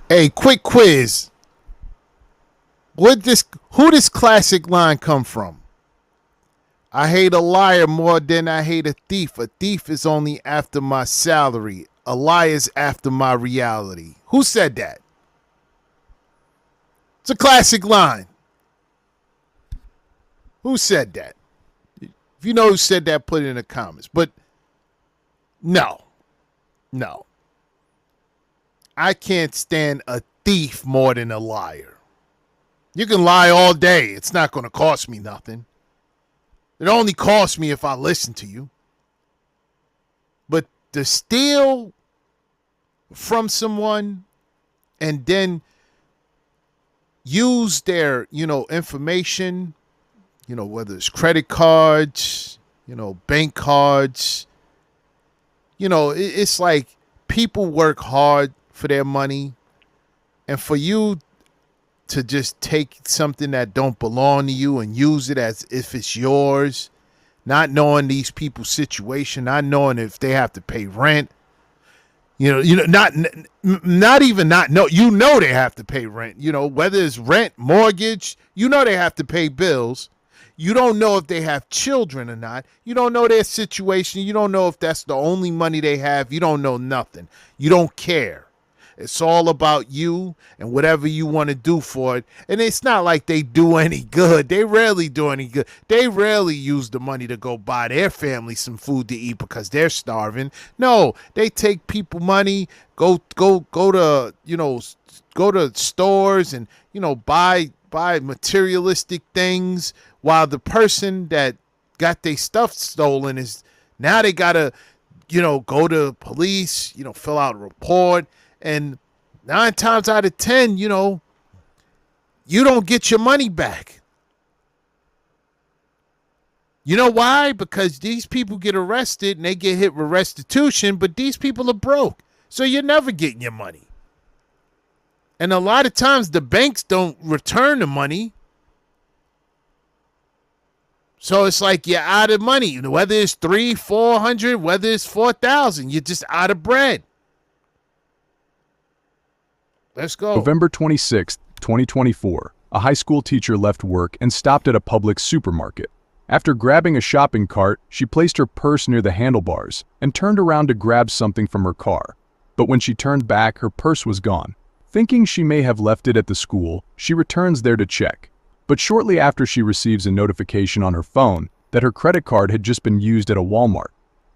Hey, quick quiz. Who this classic line come from? I hate a liar more than I hate a thief. A thief is only after my salary. A liar's after my reality. Who said that? It's a classic line. Who said that? If you know who said that, put it in the comments. But no, no. I can't stand a thief more than a liar. You can lie all day. It's not going to cost me nothing. It only costs me if I listen to you. But to steal from someone and then use their, information, whether it's credit cards, bank cards, it's like people work hard for their money, and for you to just take something that don't belong to you and use it as if it's yours, not knowing these people's situation, not knowing if they have to pay rent, not even not know, they have to pay rent, whether it's rent, mortgage, they have to pay bills. You don't know if they have children or not. You don't know their situation. You don't know if that's the only money they have. You don't know nothing. You don't care. It's all about you and whatever you want to do for it. And it's not like they do any good. They rarely do any good. They rarely use the money to go buy their family some food to eat because they're starving. No, they take people money, go to, go to stores and, buy materialistic things, while the person that got their stuff stolen is now they got to, go to police, fill out a report. And 9 times out of 10, you don't get your money back. You know why? Because these people get arrested and they get hit with restitution, but these people are broke. So you're never getting your money. And a lot of times the banks don't return the money. So it's like you're out of money. Whether it's $300, $400, whether it's $4,000, you're just out of bread. Let's go. November 26, 2024, a high school teacher left work and stopped at a Publix supermarket. After grabbing a shopping cart, she placed her purse near the handlebars and turned around to grab something from her car. But when she turned back, her purse was gone. Thinking she may have left it at the school, she returns there to check. But shortly after, she receives a notification on her phone that her credit card had just been used at a Walmart.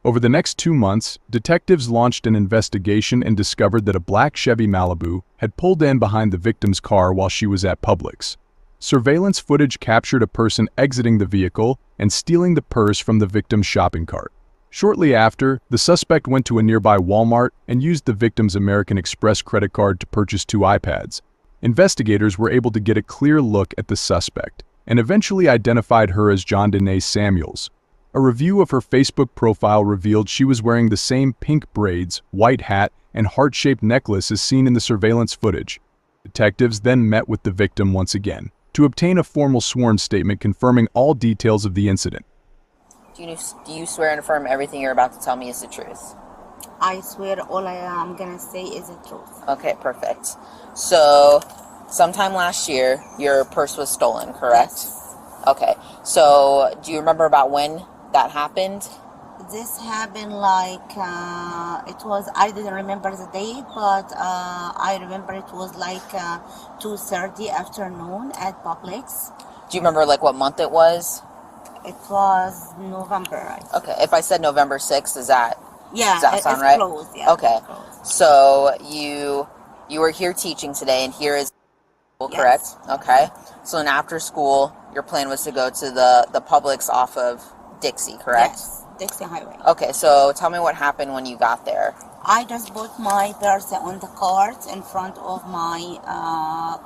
Over the next 2 months, detectives launched an investigation and discovered that a black Chevy Malibu had pulled in behind the victim's car while she was at Publix. Surveillance footage captured a person exiting the vehicle and stealing the purse from the victim's shopping cart. Shortly after, the suspect went to a nearby Walmart and used the victim's American Express credit card to purchase 2 iPads. Investigators were able to get a clear look at the suspect and eventually identified her as John Danae Samuels. A review of her Facebook profile revealed she was wearing the same pink braids, white hat, and heart-shaped necklace as seen in the surveillance footage. Detectives then met with the victim once again to obtain a formal sworn statement confirming all details of the incident. Do you swear and affirm everything you're about to tell me is the truth? I swear all I am gonna say is the truth. Okay, perfect. So, sometime last year, your purse was stolen, correct? Yes. Okay, so do you remember about when that happened? This happened I didn't remember the date, but I remember it was 2:30 afternoon at Publix. Do you remember what month it was? It was November, I think. Okay, if I said November 6th, does that sound it's right? Close, yeah. Okay, so you were here teaching today, and here is school, correct? Yes. Okay, so then after school, your plan was to go to the Publix off of Dixie, correct? Yes, Dixie Highway. Okay, so tell me what happened when you got there. I just put my purse on the cart in front of my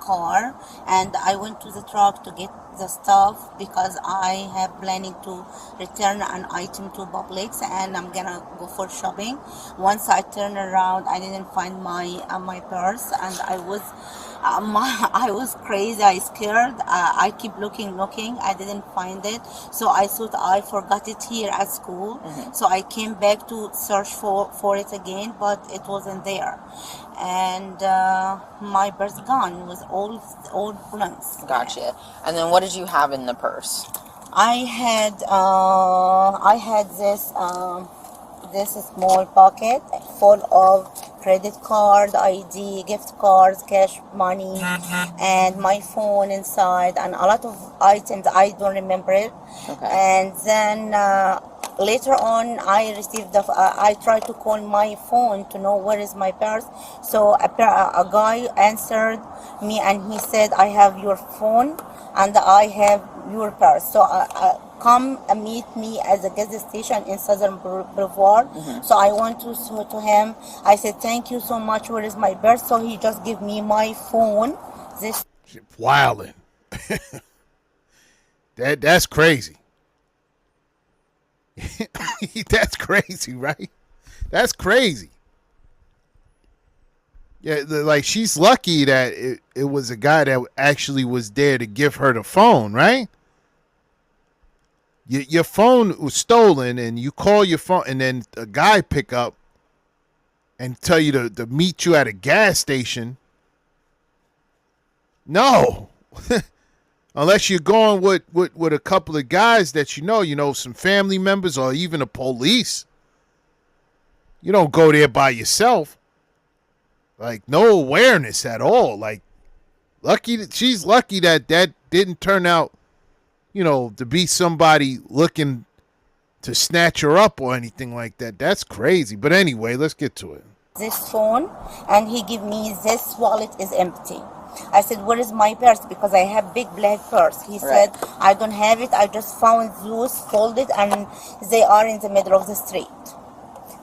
car, and I went to the truck to get the stuff because I have planning to return an item to Publix and I'm gonna go for shopping. Once I turned around, I didn't find my purse, and I was I was crazy. I scared. I keep looking. I didn't find it. So I thought I forgot it here at school. So I came back to search for it again, but it wasn't there. And my purse gone. It was all blanks. Gotcha. And then what did you have in the purse? I had this small pocket full of credit card, ID, gift cards, cash money, and my phone inside, and a lot of items. I don't remember it. Okay. And then later on, I received I tried to call my phone to know where is my purse. So a guy answered me, and he said, "I have your phone, and I have your purse. So come and meet me at the gas station in Southern Boulevard." So I went to him. I said, "Thank you so much. Where is my purse?" So he just gave me my phone. This Wildin'. That's crazy. That's crazy, right? That's crazy. Yeah, like she's lucky that it was a guy that actually was there to give her the phone, right? Your phone was stolen, and you call your phone, and then a guy pick up and tell you to meet you at a gas station. No. Unless you're going with a couple of guys that you know, some family members or even the police. You don't go there by yourself. Like, no awareness at all. Like, she's lucky that didn't turn out, to be somebody looking to snatch her up or anything like that. That's crazy. But anyway, let's get to it. this phone, and he gave me this wallet is empty. I said, "Where is my purse?" Because I have big black purse. He said, "I don't have it. I just found those folded, and they are in the middle of the street."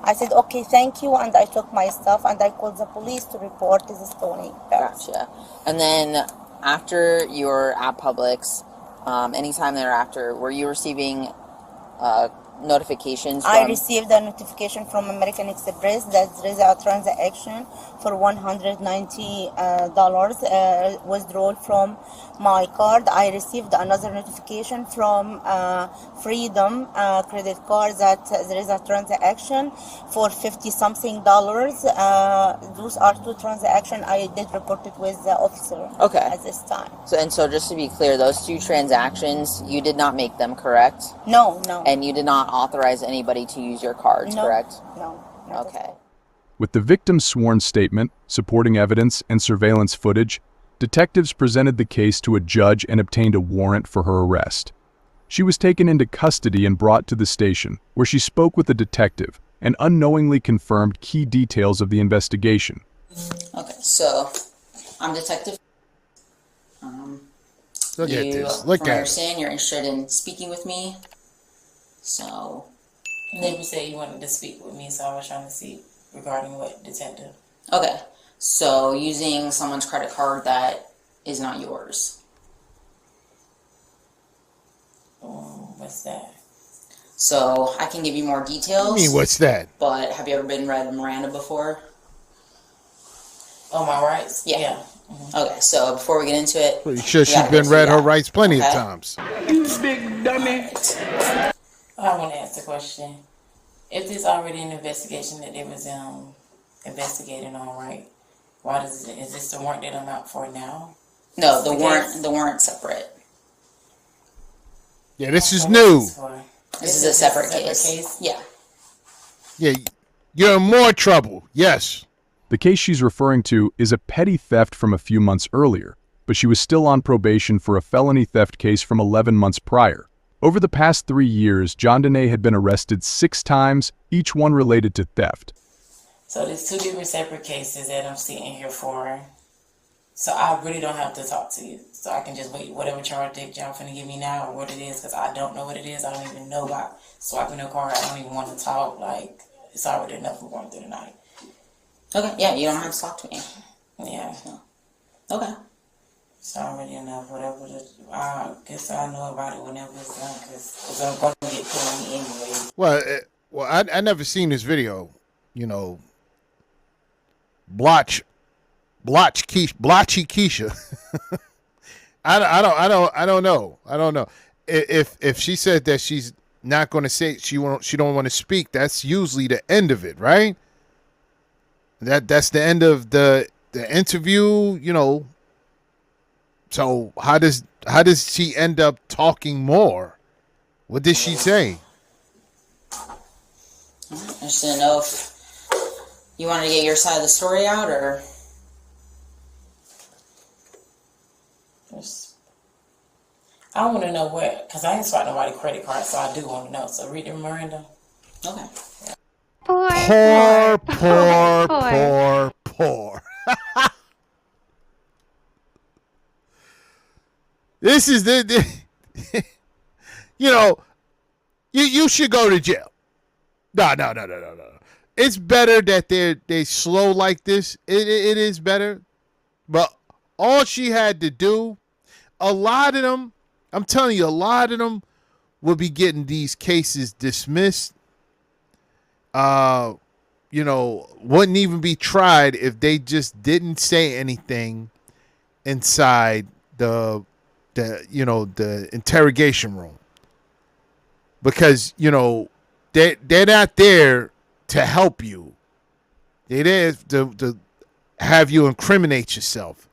I said, "Okay, thank you," and I took my stuff, and I called the police to report the stolen purse. Gotcha. And then after you were at Publix, anytime thereafter, were you receiving notifications? I received a notification from American Express that there is a transaction for $190 withdrawal from my card. I received another notification from Freedom credit card that there is a transaction for $50-something. Those are two transactions. I did report it with the officer at this time. So just to be clear, those two transactions, you did not make them, correct? No. And you did not authorize anybody to use your cards, correct? No. Okay. With the victim's sworn statement, supporting evidence, and surveillance footage, detectives presented the case to a judge and obtained a warrant for her arrest. She was taken into custody and brought to the station, where she spoke with a detective and unknowingly confirmed key details of the investigation. Okay, so I'm Detective. Look at this. Look from what at you're it. saying, you're interested in speaking with me. So, And then you said you wanted to speak with me, so I was trying to see regarding what detective. okay. So using someone's credit card that is not yours. What's that? So I can give you more details. I mean, what's that? But have you ever been read Miranda before? Oh, my rights? Yeah. Okay, so before we get into it, Pretty sure we she's gotta been go through read her that. rights plenty of Okay. times. I want to ask the question. If there's already an investigation that they was investigating on, right? Why is this the warrant that I'm out for now? No, the Okay. warrant's separate. Yeah, this is new. This is a separate case. Yeah. Yeah, you're in more trouble. Yes. The case she's referring to is a petty theft from a few months earlier, but she was still on probation for a felony theft case from 11 months prior. Over the past 3 years, John Dene had been arrested 6 times, each one related to theft. So there's 2 different separate cases that I'm sitting here for. So I really don't have to talk to you. So I can just wait whatever charge that y'all finna give me now or what it is, because I don't know what it is. I don't even know about swiping a card. I don't even want to talk. Like, it's already enough for going through the night. Okay, yeah, you don't have to talk to me. Yeah. Okay. It's already enough. Whatever. I guess I'll know about it whenever it's done, because it's going to get put on me anyway. Well, I never seen this video. Blotch Blotchy Keisha. I don't know. If she said that she's not going to say she don't want to speak, that's usually the end of it, right? That's the end of the interview, you know. So how does she end up talking more? What did she say? I just didn't know if you wanted to get your side of the story out, or I want to know where, because I ain't swiped nobody's credit card, so I do want to know. So read it, Miranda. okay. Poor. This is the you know, you should go to jail. No. It's better that they slow like this. It is better. But all she had to do, a lot of them, I'm telling you, a lot of them will be getting these cases dismissed. You know, wouldn't even be tried if they just didn't say anything inside the interrogation room. Because, you know, they're not there to help you. They're there to have you incriminate yourself.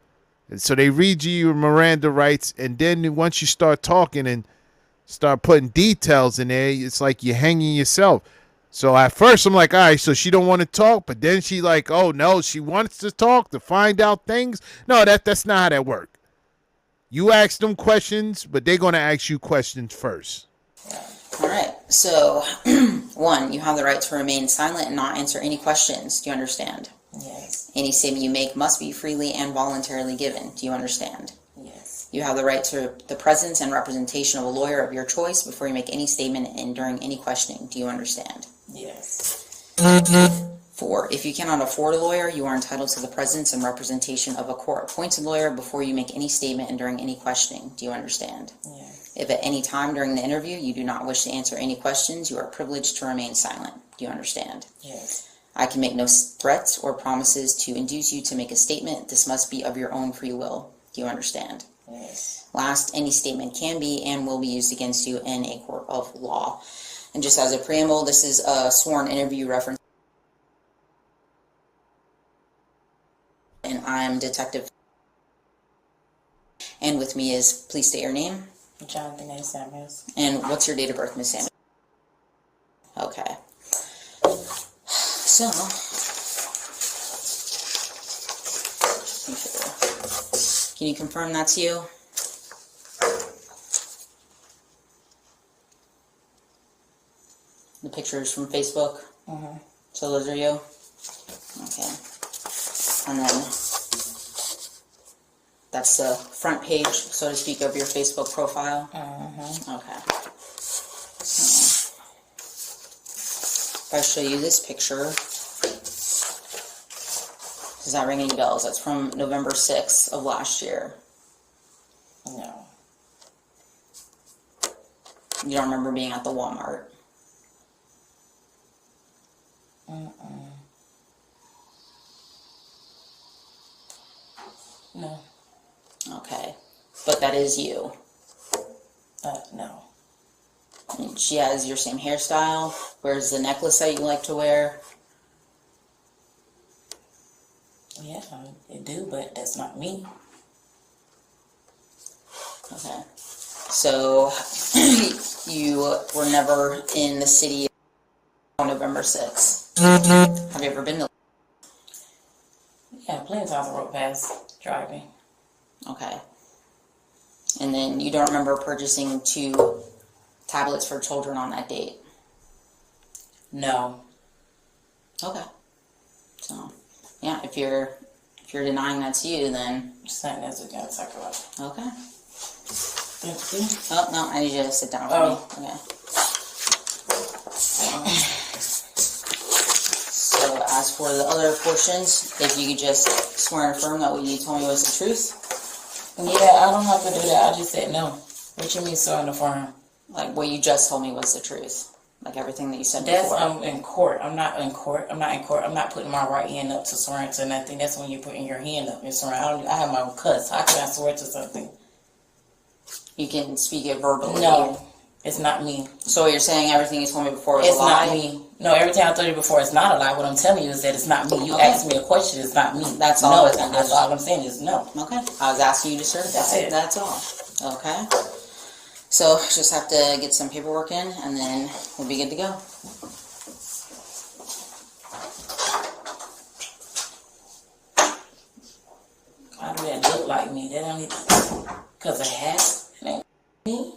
And so they read you your Miranda rights, and then once you start talking and start putting details in there, it's like you're hanging yourself. So at first I'm like, all right, so she don't want to talk, but then she like, oh no, she wants to talk to find out things. No, that's not how that works. You ask them questions, but they're gonna ask you questions first. All right. So, 1, you have the right to remain silent and not answer any questions. Do you understand? Yes. Any statement you make must be freely and voluntarily given. Do you understand? Yes. You have the right to the presence and representation of a lawyer of your choice before you make any statement and during any questioning. Do you understand? Yes. 4, if you cannot afford a lawyer, you are entitled to the presence and representation of a court-appointed lawyer before you make any statement and during any questioning. Do you understand? Yes. If at any time during the interview you do not wish to answer any questions, you are privileged to remain silent. Do you understand? Yes. I can make no threats or promises to induce you to make a statement. This must be of your own free will. Do you understand? Yes. Last, any statement can be and will be used against you in a court of law. And just as a preamble, this is a sworn interview reference. And I'm Detective. And with me is, please state your name. Jonathan A. Samuels. And what's your date of birth, Miss Samuels? Okay. So, can you confirm that's you? The pictures from Facebook? Mm-hmm. So those are you? Okay. And then that's the front page, so to speak, of your Facebook profile? Mm-hmm. Okay. So, if I show you this picture, does that ring any bells? That's from November 6th of last year. No. You don't remember being at the Walmart? No. Okay. But that is you. No. And she has your same hairstyle. Wears the necklace that you like to wear. Yeah, I do, but that's not me. Okay. So, you were never in the city on November 6th. Have you ever been to... Yeah, plenty of times I rode past driving. Okay. And then you don't remember purchasing 2 tablets for children on that date? No. Okay. So, yeah, if you're denying that's you, then... Something else we gotta talk about. Okay. Thank you. Oh, no, I need you to sit down for me. Okay. So, as for the other portions, if you could just swear and affirm that what you told me was the truth. Yeah, I don't have to do that. I just said no. What you mean, so in the farm? Like, what you just told me was the truth. Like everything that you said That's before. in court. I'm not in court. I'm not in court. I'm not putting my right hand up to swear to nothing. That's when you're putting your hand up and swearing. I have my cuss. How can I swear to something? You can speak it verbally. No, it's not me. So what you're saying, everything you told me before was It's a lie? not me. No, everything I told you before is not a lie. What I'm telling you is that it's not me. You Okay. asked me a question. It's not me. That's all. No, that's all I'm saying is no. Okay. I was asking you to certify. That's it. That's all. Okay. So just have to get some paperwork in, and then we'll be good to go. Why do that look like me? They don't need because of hat. It ain't me.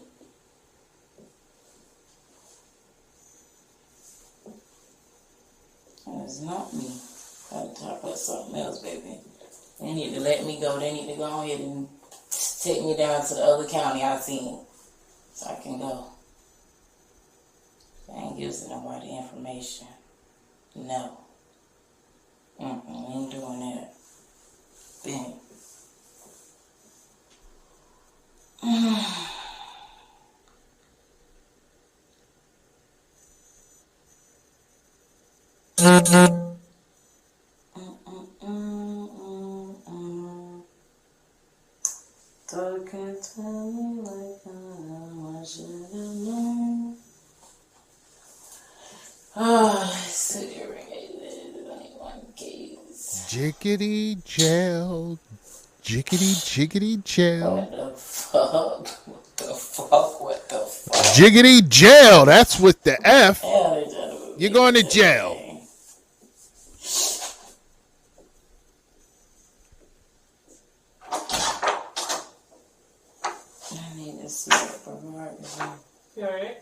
It's not me. Gotta talk about something else, baby. They need to let me go. They need to go ahead and take me down to the other county I seen, so I can go. I ain't using nobody information. No. Ain't doing that. Bang. So can't tell me like I should have known. So you're one case. Jiggity jail, jiggity jiggity jail, What the fuck? What the fuck? What the fuck? jiggity jail. That's with the F. Hell, they trying to You're going to jail. I need to see it for Mark. You alright?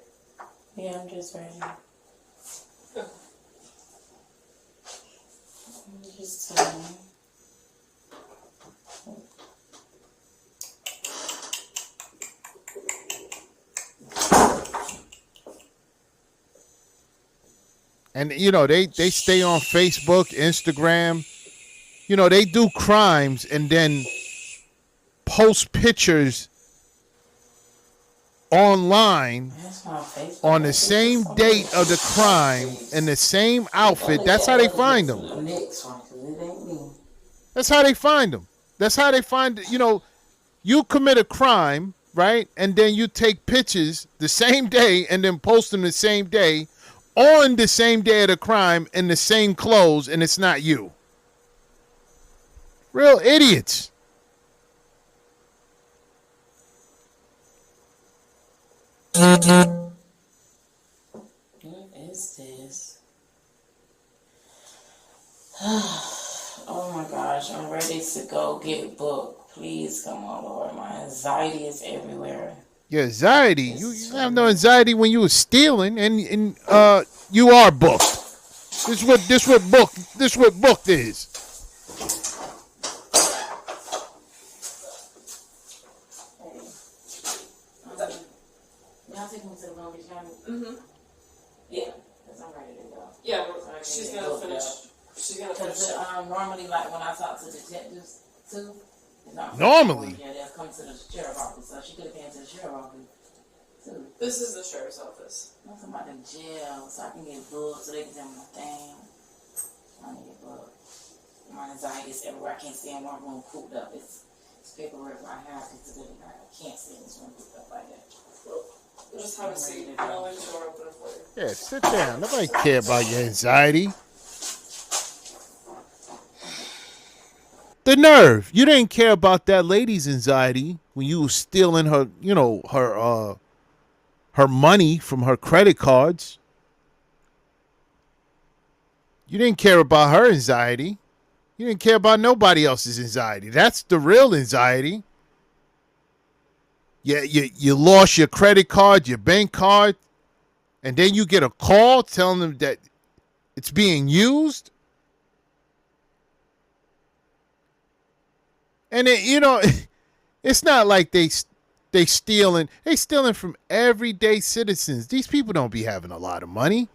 Yeah, I'm just ready. I'm just telling you. And you know they stay on Facebook, Instagram. You know they do crimes and then post pictures online That's my Facebook. on the same date of the crime in the same outfit. That's how they find them. The next one, 'cause it ain't me. That's how they find them. That's how they find, you know, you commit a crime, right? And then you take pictures the same day and then post them the same day on the same day of the crime in the same clothes, and it's not you. Real idiots. What is this? Oh my gosh, I'm ready to go get booked. Please come on, Lord. My anxiety is everywhere. Your anxiety. You have no anxiety when you were stealing, and you are booked. This what booked is. Y'all take me to the Long Beach County? Mm-hmm. Yeah, because I'm ready to go. Yeah, So I can she's get gonna booked finish. up. She's gonna finish. Because normally, like when I talk to detectives too, it's not Normally? Yeah, they'll come to the sheriff's office. So she could have came to the sheriff's office too. This is the sheriff's office. I'm talking about the jail, so I can get booked, so they can tell me my thing. I need to get booked. My anxiety is everywhere. I can't stay in one room cooped up. It's paperwork I have. It's really not. I can't stay in this room cooped up like that. Just have a seat. I'll leave the door open for you. Yeah, sit down. Nobody care about your anxiety. The nerve. You didn't care about that lady's anxiety when you were stealing her, you know, her money from her credit cards. You didn't care about her anxiety. You didn't care about nobody else's anxiety. That's the real anxiety. Yeah, you lost your credit card, your bank card, and then you get a call telling them that it's being used. And it, you know, it's not like they stealing. They stealing from everyday citizens. These people don't be having a lot of money.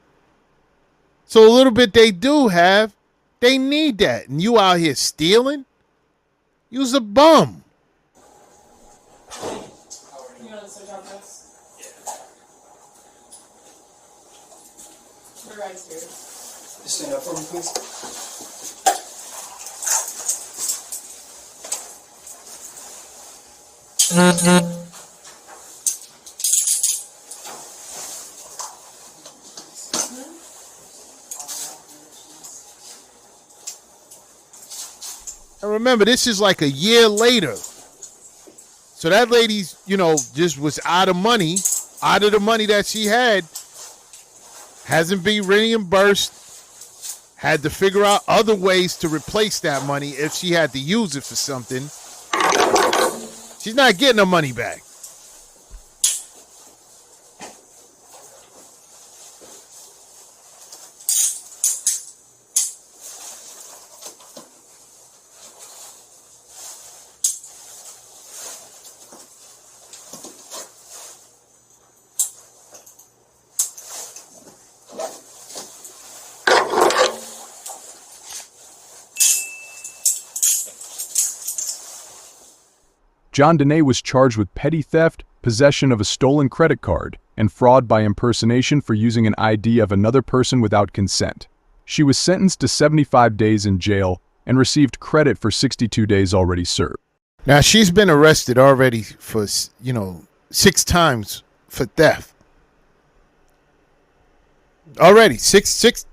So a little bit they do have, they need that. And you out here stealing? You's a bum. You want to switch out this? Her ride's here. Just stand up for me, please. And remember, this is like a year later. So that lady's, just was out of money, out of the money that she had, hasn't been reimbursed, had to figure out other ways to replace that money if she had to use it for something. She's not getting her money back. John Dene was charged with petty theft, possession of a stolen credit card, and fraud by impersonation for using an ID of another person without consent. She was sentenced to 75 days in jail and received credit for 62 days already served. Now, she's been arrested already for, 6 times for theft. Already, six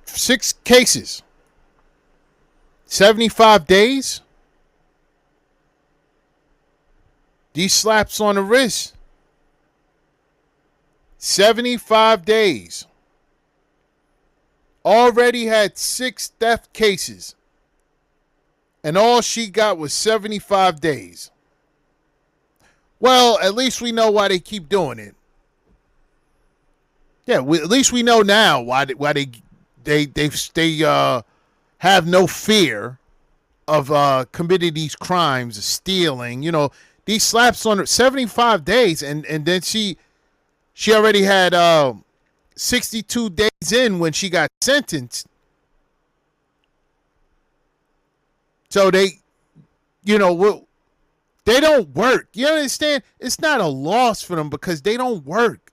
cases. 75 days? These slaps on the wrist. 75 days. Already had 6 theft cases. And all she got was 75 days. Well, at least we know why they keep doing it. Yeah, at least we know now why they have no fear of committing these crimes, of stealing. These slaps on her, 75 days, and then she already had 62 days in when she got sentenced. So they don't work. You understand? It's not a loss for them because they don't work.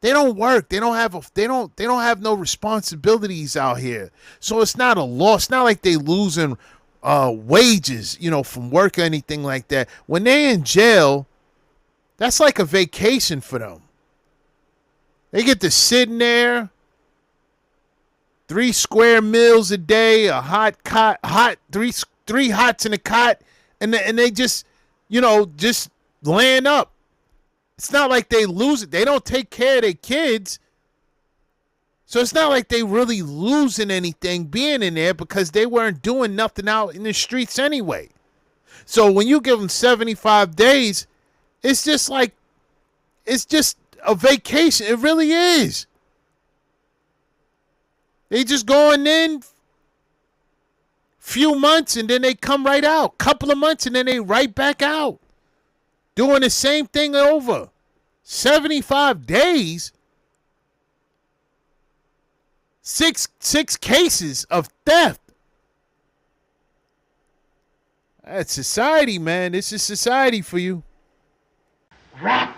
They don't work. They don't have no responsibilities out here. So it's not a loss. It's not like they losing wages, from work or anything like that. When they're in jail, that's like a vacation for them. They get to sit in there, 3 square meals a day, a three hots in a cot, and they just, just laying up. It's not like they lose it. They don't take care of their kids. So it's not like they really losing anything being in there because they weren't doing nothing out in the streets anyway. So when you give them 75 days, it's just a vacation. It really is. They just going in few months and then they come right out. Couple of months and then they right back out. Doing the same thing over. 75 days. 6 cases of theft. That's society, man. This is society for you. Rap